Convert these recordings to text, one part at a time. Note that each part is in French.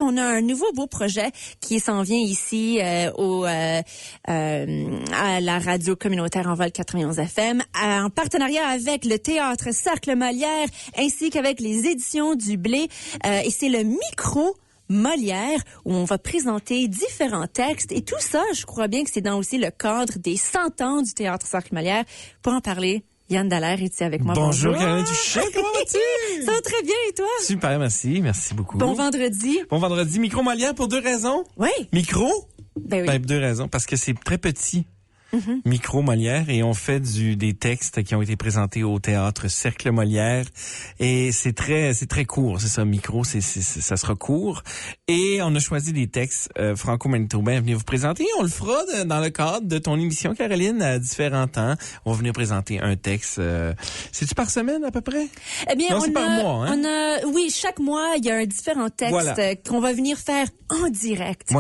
on a un nouveau beau projet qui s'en vient ici à la radio communautaire Envol 91 FM, en partenariat avec le Théâtre Cercle Molière ainsi qu'avec les éditions du Blé. Et c'est le micro Molière, où on va présenter différents textes. Et tout ça, je crois bien que c'est dans aussi le cadre des 100 ans du Théâtre Cercle Molière. Pour en parler, Yann Dallaire est ici avec moi. Bonjour, Caroline Duché, comment vas-tu? Ça va très bien, et toi? Super, merci beaucoup. Bon vendredi. Bon vendredi. Micro Molière pour 2 raisons. Oui. Micro? Ben oui. Ben, 2 raisons. Parce que c'est très petit. Micro Molière, et on fait des textes qui ont été présentés au Théâtre Cercle Molière, et c'est très court, c'est ça, micro, ça sera court, et on a choisi des textes franco-manitobains à venir vous présenter. On le fera dans le cadre de ton émission, Caroline, à différents temps. On va venir présenter un texte. C'est-tu par semaine à peu près? Eh bien, non, c'est par mois, hein? Oui, chaque mois, il y a un différent texte qu'on va venir faire en direct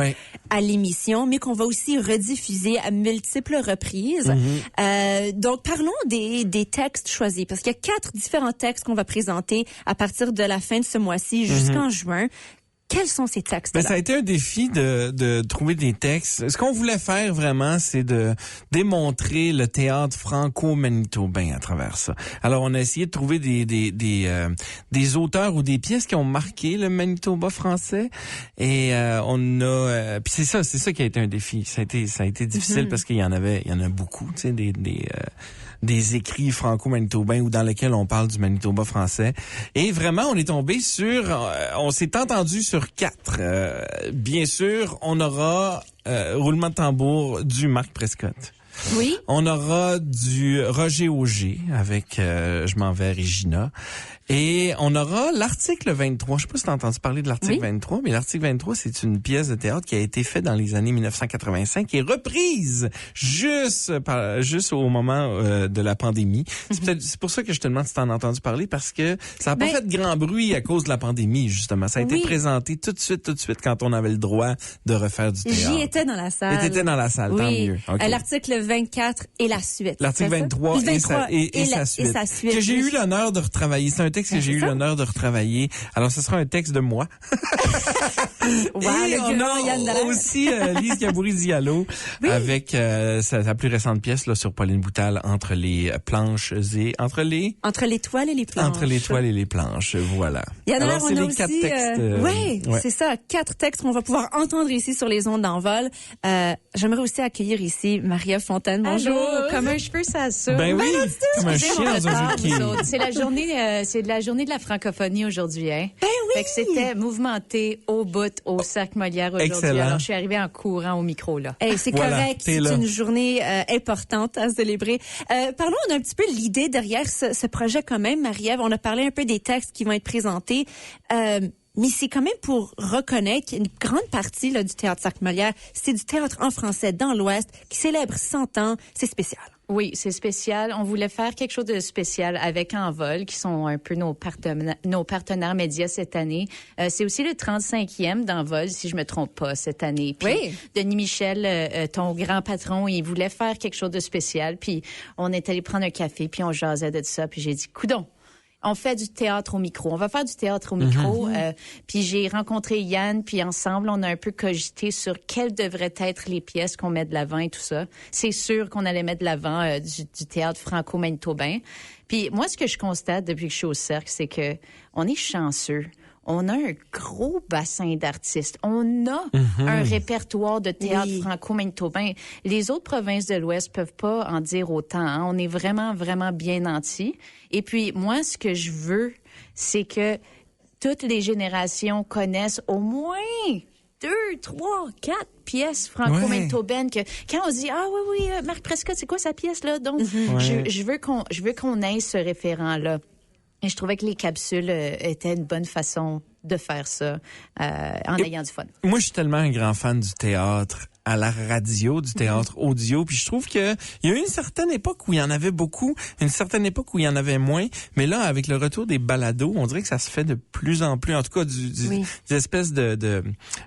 à l'émission, mais qu'on va aussi rediffuser à multiples reprises. Donc, parlons des textes choisis, parce qu'il y a 4 différents textes qu'on va présenter à partir de la fin de ce mois-ci jusqu'en juin. Quels sont ces textes-là? Ça a été un défi de trouver des textes. Ce qu'on voulait faire vraiment, c'est de démontrer le théâtre franco-manitobain à travers ça. Alors, on a essayé de trouver des auteurs ou des pièces qui ont marqué le Manitoba français. Et on a, puis c'est ça qui a été un défi. Ça a été difficile parce qu'il y en a beaucoup, tu sais, des écrits franco-manitobains ou dans lesquels on parle du Manitoba français. Et vraiment, on est tombé on s'est entendu sur 4. Bien sûr, on aura roulement de tambour du Marc Prescott. Oui. On aura du Roger Auger avec Je m'en vais à Regina. Et on aura l'article 23. Je sais pas si tu as entendu parler de l'article 23, mais l'article 23, c'est une pièce de théâtre qui a été faite dans les années 1985 et reprise juste au moment de la pandémie. C'est pour ça que je te demande si tu en as entendu parler, parce que ça n'a pas fait de grand bruit à cause de la pandémie, justement. Ça a été présenté tout de suite quand on avait le droit de refaire du théâtre. J'y étais dans la salle. T'étais dans la salle, tant mieux. Okay. L'article 24 et la suite. L'article 23 et sa suite. Que j'ai eu l'honneur de retravailler. C'est un texte que j'ai eu l'honneur de retravailler. Alors, ce sera un texte de moi. Wow, et on a aussi Lise Gaboury-Diallo avec sa plus récente pièce là sur Pauline Boutal, Entre les planches et... Entre les toiles et les planches. Entre les toiles et les planches, voilà. Alors, c'est on a les aussi, 4 textes. Oui, c'est ça. 4 textes qu'on va pouvoir entendre ici sur les ondes d'Envol. J'aimerais aussi accueillir ici Marie-Ève Fontaine. Bonjour. Allô, comme un cheveu, ça saute. Ben oui, comme un chien dans un jeu de quilles. C'est la journée de la francophonie aujourd'hui, hein? Ben oui. Fait que c'était mouvementé au bout, au Cercle Molière aujourd'hui. Excellent. Alors, je suis arrivée en courant au micro, là. C'est correct. C'est une journée importante à célébrer. Parlons d'un petit peu l'idée derrière ce projet quand même, Marie-Ève. On a parlé un peu des textes qui vont être présentés. Mais c'est quand même pour reconnaître qu'une grande partie là, du Théâtre Cercle Molière, c'est du théâtre en français dans l'Ouest qui célèbre 100 ans. C'est spécial. Oui, c'est spécial. On voulait faire quelque chose de spécial avec Envol, qui sont un peu nos partenaires médias cette année. C'est aussi le 35e d'Envol, si je me trompe pas, cette année. Puis Denis Michel, ton grand patron, il voulait faire quelque chose de spécial. Puis on est allé prendre un café, puis on jasait de ça. Puis j'ai dit, coudonc, on fait du théâtre au micro. On va faire du théâtre au micro. Puis j'ai rencontré Yann, puis ensemble, on a un peu cogité sur quelles devraient être les pièces qu'on met de l'avant et tout ça. C'est sûr qu'on allait mettre de l'avant du théâtre franco-manitobain. Puis moi, ce que je constate depuis que je suis au Cercle, c'est que on est chanceux. On a un gros bassin d'artistes. On a un répertoire de théâtre franco-manitobain. Les autres provinces de l'Ouest peuvent pas en dire autant. Hein. On est vraiment, vraiment bien nantis. Et puis, moi, ce que je veux, c'est que toutes les générations connaissent au moins 2, 3, 4 pièces franco-manitobaines que quand on dit Marc Prescott, c'est quoi sa pièce là? Donc je veux qu'on ait ce référent-là. Et je trouvais que les capsules étaient une bonne façon de faire ça en ayant du fun. Moi, je suis tellement un grand fan du théâtre à la radio, du théâtre audio, puis je trouve que il y a eu une certaine époque où il y en avait beaucoup, une certaine époque où il y en avait moins, mais là, avec le retour des balados, on dirait que ça se fait de plus en plus, en tout cas des espèces de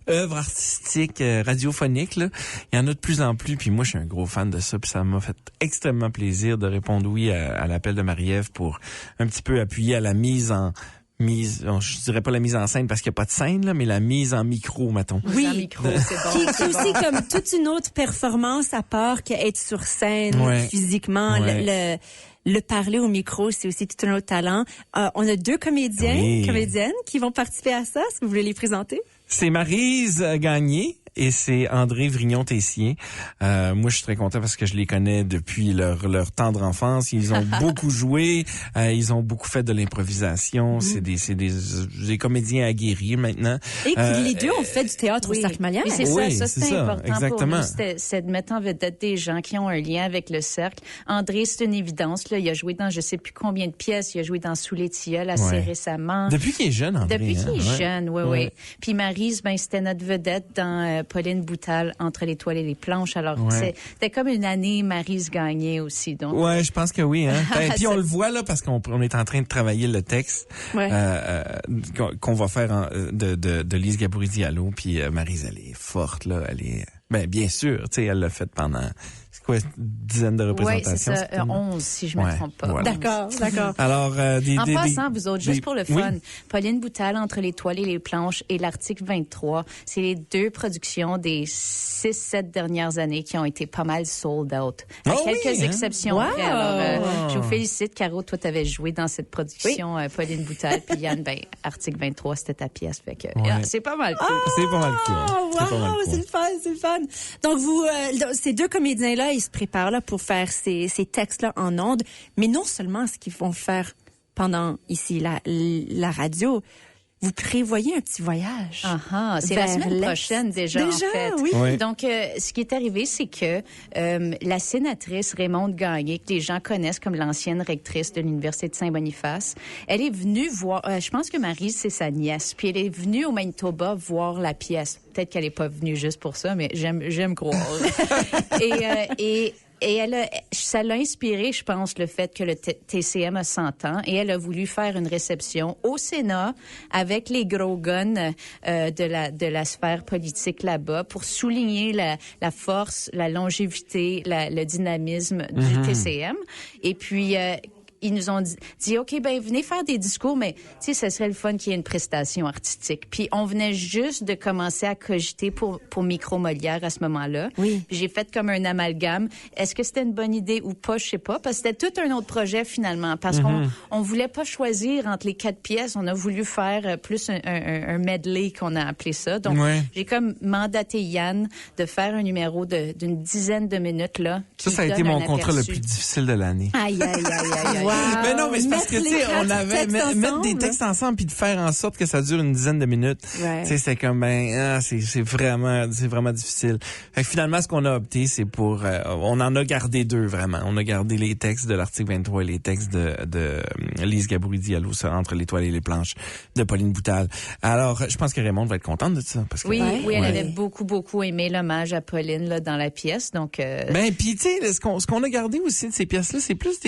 œuvres artistiques radiophoniques, là. Il y en a de plus en plus, puis moi, je suis un gros fan de ça, puis ça m'a fait extrêmement plaisir de répondre oui à l'appel de Marie-Ève pour un petit peu appuyer à la mise en je dirais pas la mise en scène parce qu'il n'y a pas de scène, là, mais la mise en micro, mettons. Oui, en micro, c'est bon. Qui est aussi comme toute une autre performance à part qu'être sur scène physiquement. Le parler au micro, c'est aussi tout un autre talent. On a 2 comédiennes qui vont participer à ça. Est-ce que vous voulez les présenter? C'est Maryse Gagné et c'est André Vrignon-Tessier. Moi, je suis très content parce que je les connais depuis leur tendre enfance. Ils ont beaucoup joué, ils ont beaucoup fait de l'improvisation. C'est des comédiens aguerris maintenant. Et puis les 2 ont fait du théâtre au Cercle Molière. Oui, c'est ça, important exactement. pour nous. C'est de mettre en vedette des gens qui ont un lien avec le Cercle. André, c'est une évidence. Là, il a joué dans je sais plus combien de pièces. Il a joué dans Sous les tilleuls assez récemment. Depuis qu'il est jeune, André. Depuis qu'il est jeune, oui. Puis Maryse, c'était notre vedette dans Pauline Boutal, Entre les toiles et les planches. Alors, c'était comme une année Maryse Gagné aussi. Donc, je pense que oui. Hein. Puis on le voit là parce qu'on est en train de travailler le texte qu'on va faire de Lise Gaboury-Diallo. Puis Maryse, elle est forte là. Elle est, bien sûr, tu sais, elle l'a fait pendant... Une dizaine de représentations? Oui, c'est ça. 11, si je me trompe pas. Voilà. D'accord. Alors, en passant, vous autres, juste pour le fun, oui. Pauline Boutal, Entre les toiles et les planches et l'Article 23, c'est les 2 productions des 6-7 dernières années qui ont été pas mal sold out. Quelques exceptions près. Alors, je vous félicite, Caro, toi, t'avais joué dans cette production, Pauline Boutal, puis Yann, Article 23, c'était ta pièce. Fait que, c'est pas mal cool. C'est pas mal cool. C'est le fun. Donc, ces 2 comédiens-là, ils se préparent là pour faire ces textes-là en ondes, mais non seulement ce qu'ils vont faire pendant ici la radio. Vous prévoyez un petit voyage. C'est la semaine prochaine déjà, en fait. Oui. Donc, ce qui est arrivé, c'est que la sénatrice Raymonde Gagné, que les gens connaissent comme l'ancienne rectrice de l'Université de Saint-Boniface, elle est venue voir, je pense que Maryse, c'est sa nièce, puis elle est venue au Manitoba voir la pièce. Peut-être qu'elle n'est pas venue juste pour ça, mais j'aime croire. Et ça l'a inspiré, je pense, le fait que le TCM a 100 ans. Et elle a voulu faire une réception au Sénat avec les gros guns de la sphère politique là-bas pour souligner la force, la longévité, le dynamisme du TCM. Et puis... ils nous ont dit OK, venez faire des discours, mais tu sais, ce serait le fun qu'il y ait une prestation artistique. Puis on venait juste de commencer à cogiter pour Micro Molière à ce moment-là. Oui. Puis j'ai fait comme un amalgame. Est-ce que c'était une bonne idée ou pas? Je sais pas. Parce que c'était tout un autre projet finalement. Parce qu'on voulait pas choisir entre les 4 pièces. On a voulu faire plus un medley qu'on a appelé ça. Donc j'ai comme mandaté Yann de faire un numéro d'une dizaine de minutes là. Ça a été mon contrat le plus difficile de l'année. Aïe. Mais non, mais c'est parce que, tu sais, on avait mettre des textes ensemble puis de faire en sorte que ça dure une dizaine de minutes. Tu sais, c'est comme, c'est vraiment difficile. Fait que finalement, ce qu'on a opté, c'est pour, on en a gardé 2, vraiment. On a gardé les textes de l'Article 23 et les textes de Lise Gaboury-Diallo, Entre les toiles et les planches, de Pauline Boutal. Alors, je pense que Raymonde va être contente de ça. Parce que, oui, elle avait beaucoup aimé l'hommage à Pauline, là, dans la pièce, donc, puis, tu sais, ce qu'on a gardé aussi de ces pièces-là, c'est plus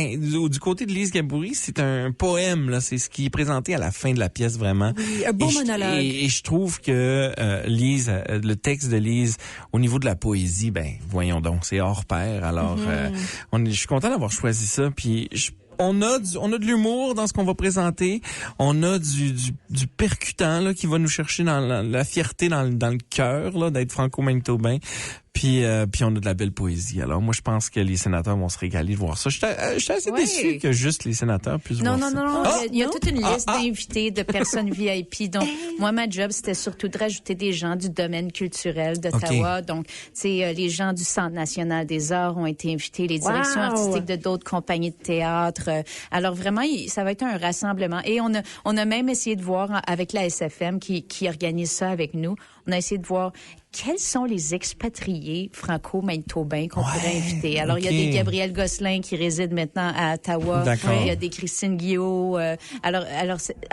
du côté de Lise Gaboury, c'est un poème, là. C'est ce qui est présenté à la fin de la pièce, vraiment. Oui, un beau monologue. Et je trouve que Lise, le texte de Lise, au niveau de la poésie, voyons donc, c'est hors pair. Alors, je suis content d'avoir choisi ça. Puis, on a de l'humour dans ce qu'on va présenter. On a du percutant là qui va nous chercher dans la fierté dans le cœur là d'être franco-manitobain. Puis on a de la belle poésie. Alors moi je pense que les sénateurs vont se régaler de voir ça. J'étais assez déçu que juste les sénateurs puissent voir ça. Non. Il y a toute une liste d'invités, de personnes VIP. Donc moi ma job c'était surtout de rajouter des gens du domaine culturel d'Ottawa. Donc tu sais les gens du Centre national des arts ont été invités, les directions artistiques de d'autres compagnies de théâtre. Alors vraiment ça va être un rassemblement. Et on a même essayé de voir avec la SFM qui organise ça avec nous. On a essayé de voir quels sont les expatriés franco-manitobains qu'on pourrait inviter. Alors, il y a des Gabriel Gosselin qui résident maintenant à Ottawa. Il y a des Christine Guillot. Alors,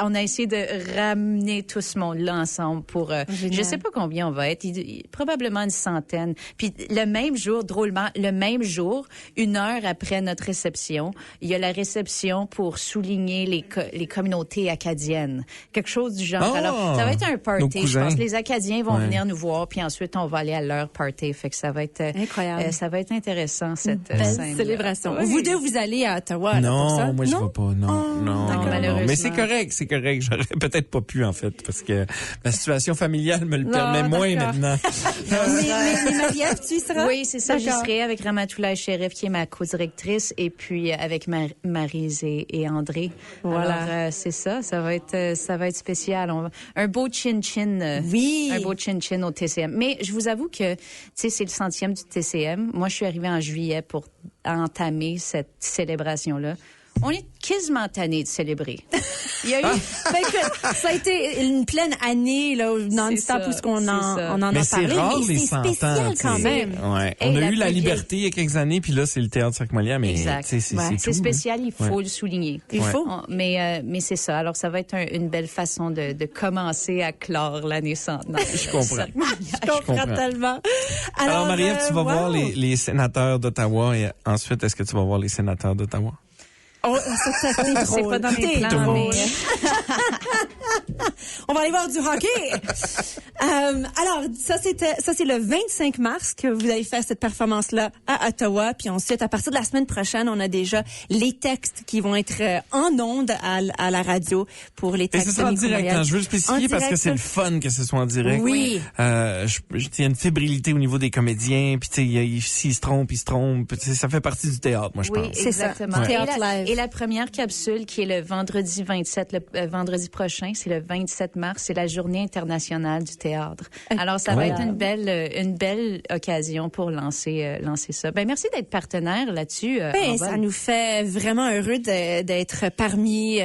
on a essayé de ramener tout ce monde-là ensemble pour, je sais pas combien on va être, probablement une centaine. Puis, le même jour, drôlement, 1 heure après notre réception, il y a la réception pour souligner les communautés acadiennes. Quelque chose du genre. Alors, ça va être un party, je pense. Les Acadiens vont venir nous voir, puis ensuite, on va aller à leur party. Fait que ça va être incroyable. Ça va être intéressant, cette belle célébration. Oui. Vous deux, vous allez à Ottawa, non, pour ça? moi, je ne vais pas. Non. malheureusement. Mais c'est correct. J'aurais peut-être pas pu, en fait, parce que ma situation familiale me le permet moins maintenant. mais Marie-Ève, tu y seras? Oui, c'est ça. J'y serai avec Ramatoulaye Sherif, qui est ma co-directrice, et puis avec Maryse et André. Voilà. Alors, c'est ça. Ça va être spécial. Un beau chin-chin. Oui. Un beau chin-chin au TCM. Mais je vous avoue que, tu sais, c'est le 100e du TCM. Moi, je suis arrivée en juillet pour entamer cette célébration-là. On est quasiment tanné de célébrer. Il y a eu... ça a été une pleine année, là, non-stop, où on en a mais parlé. C'est rare, mais les c'est 100 spécial ans, quand même. Ouais. On a eu la liberté il y a quelques années, puis là, c'est le Théâtre Cirque Molière, mais c'est c'est spécial, il faut le souligner. Il faut. Mais c'est ça. Alors, ça va être une belle façon de commencer à clore l'année centenaire. Je comprends. Je comprends tellement. Alors Marie-Ève, tu vas voir les sénateurs d'Ottawa, et ensuite, est-ce que tu vas voir les sénateurs d'Ottawa? Oh, ça, c'est drôle. C'est pas dans mes plans, mais... On va aller voir du hockey. Alors, ça c'est le 25 mars que vous allez faire cette performance-là à Ottawa. Puis ensuite, à partir de la semaine prochaine, on a déjà les textes qui vont être en ondes à la radio pour les textes. Et ce sera en direct. Je veux le spécifier parce que c'est le fun que ce soit en direct. Oui. Il y a une fébrilité au niveau des comédiens. Puis s'ils se trompent, ils se trompent. Ça fait partie du théâtre, moi, je pense. C'est exactement. Ça. Théâtre live. Et la première capsule, qui est le vendredi 27, le vendredi prochain, c'est le 27 mars, c'est la Journée internationale du théâtre. Alors, ça va être une belle occasion pour lancer ça. Ben, merci d'être partenaire là-dessus. Ça nous fait vraiment heureux d'être parmi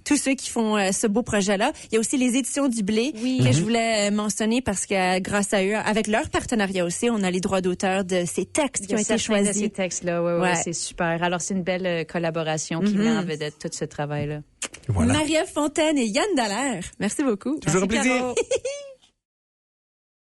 tous ceux qui font ce beau projet-là. Il y a aussi les éditions du Blé que je voulais mentionner parce que grâce à eux, avec leur partenariat aussi, on a les droits d'auteur de ces textes qui ont été choisis. De ces textes-là, ouais, c'est super. Alors, c'est une belle collaboration qui met en vedette tout ce travail-là. Voilà. Marie-Ève Fontaine et Yann Dallaire. Merci beaucoup. Toujours un plaisir.